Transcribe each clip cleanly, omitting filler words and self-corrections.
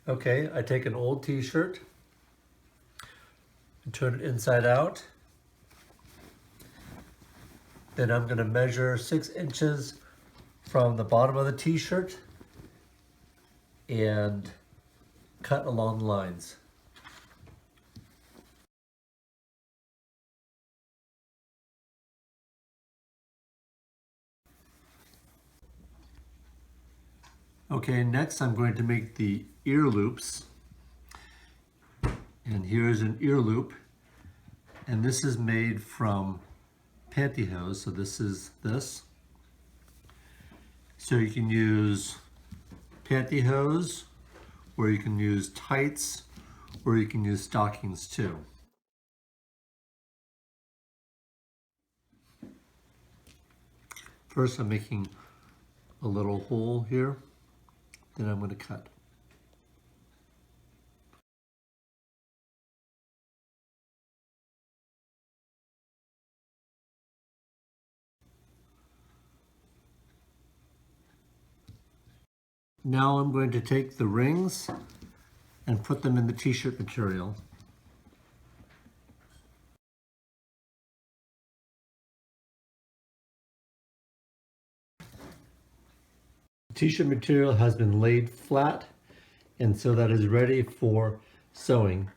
Okay, I take an old t-shirt and turn it inside out. Then I'm going to measure 6 inches from the bottom of the t-shirt and cut along the lines. Okay, next I'm going to make the ear loops. And here's an ear loop. And this is made from Pantyhose, so this is this. So you can use Pantyhose, or you can use tights, or you can use stockings too. First I'm making a little hole here, then I'm going to cut. Now I'm going to take the rings and put them in the t-shirt material. The t-shirt material has been laid flat, and so that is ready for sewing.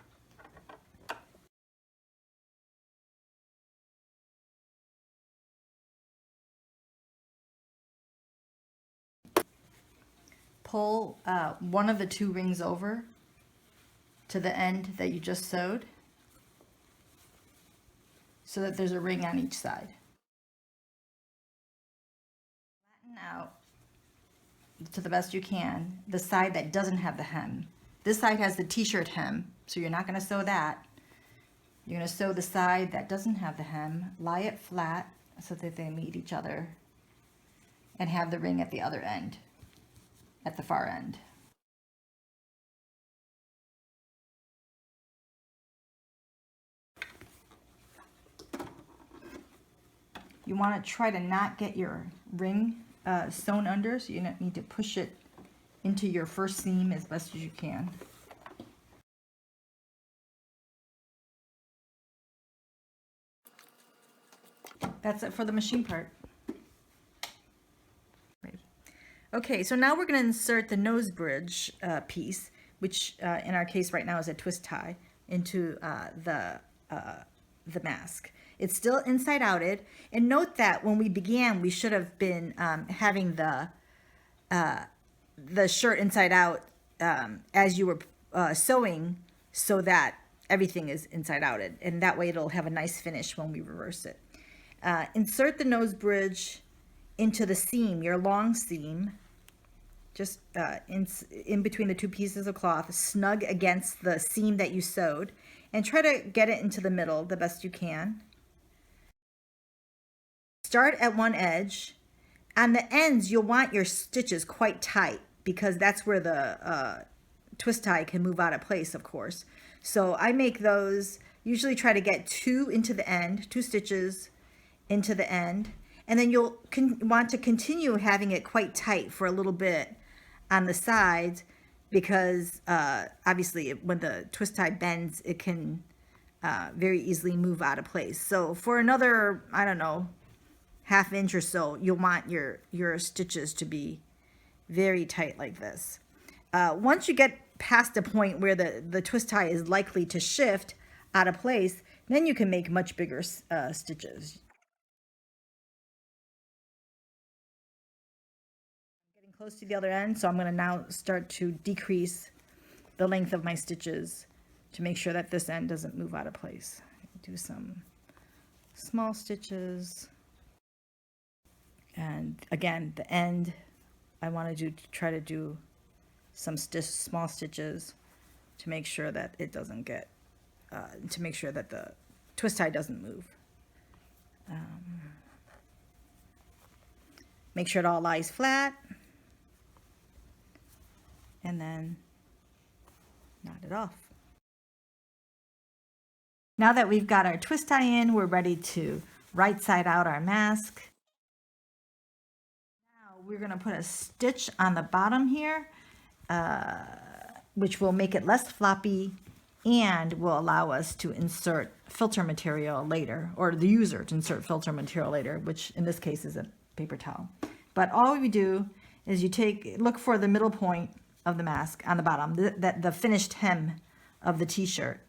Pull one of the 2 rings over to the end that you just sewed so that there's a ring on each side. Flatten out to the best you can the side that doesn't have the hem. This side has the t-shirt hem, so you're not going to sew that. You're going to sew the side that doesn't have the hem, lie it flat so that they meet each other, and have the ring at the other end, at the far end. You want to try to not get your ring sewn under, so you need to push it into your first seam as best as you can. That's it for the machine part. Okay, so now we're going to insert the nose bridge piece, which in our case right now is a twist tie, into the mask. It's still inside outed, and note that when we began, we should have been having the shirt inside out as you were sewing, so that everything is inside outed, and that way it'll have a nice finish when we reverse it. Insert the nose bridge into the seam, your long seam, just in between the 2 pieces of cloth, snug against the seam that you sewed, and try to get it into the middle the best you can. Start at one edge. On the ends, you'll want your stitches quite tight because that's where the twist tie can move out of place, of course. So I make those, usually try to get 2 into the end, 2 stitches into the end, and then you'll want to continue having it quite tight for a little bit on the sides, because obviously when the twist tie bends, it can very easily move out of place. So for another, I don't know, ½ inch or so, you'll want your stitches to be very tight like this. Once you get past the point where the twist tie is likely to shift out of place, then you can make much bigger stitches. Getting close to the other end, so I'm going to now start to decrease the length of my stitches to make sure that this end doesn't move out of place. Do some small stitches. And again, the end, I want to try to do some small stitches to make sure that it doesn't get, to make sure that the twist tie doesn't move. Make sure it all lies flat, and then knot it off. Now that we've got our twist tie in, we're ready to right side out our mask. We're going to put a stitch on the bottom here which will make it less floppy and will allow us to insert filter material later, or the user to insert filter material later, which in this case is a paper towel. But all we do is you look for the middle point of the mask on the bottom, the finished hem of the t-shirt,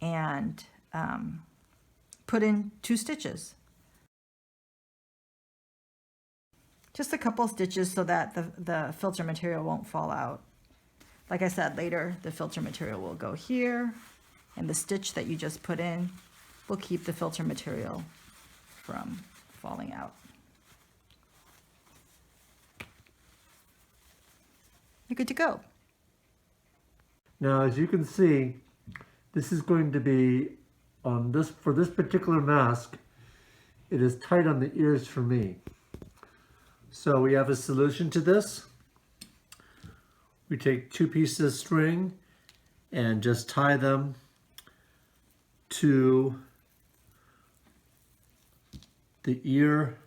and put in 2 stitches. Just a couple stitches so that the filter material won't fall out. Like I said, later the filter material will go here, and the stitch that you just put in will keep the filter material from falling out. You're good to go. Now, as you can see, this is going to be, for this particular mask, it is tight on the ears for me. So we have a solution to this. We take 2 pieces of string and just tie them to the ear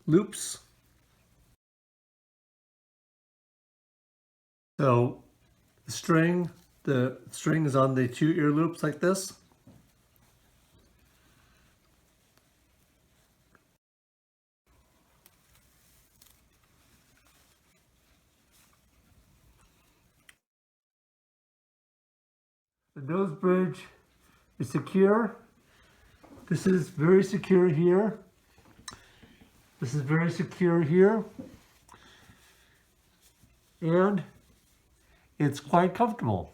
loops. So the string is on the 2 ear loops like this. The nose bridge is secure. This is very secure here. This is very secure here. And it's quite comfortable.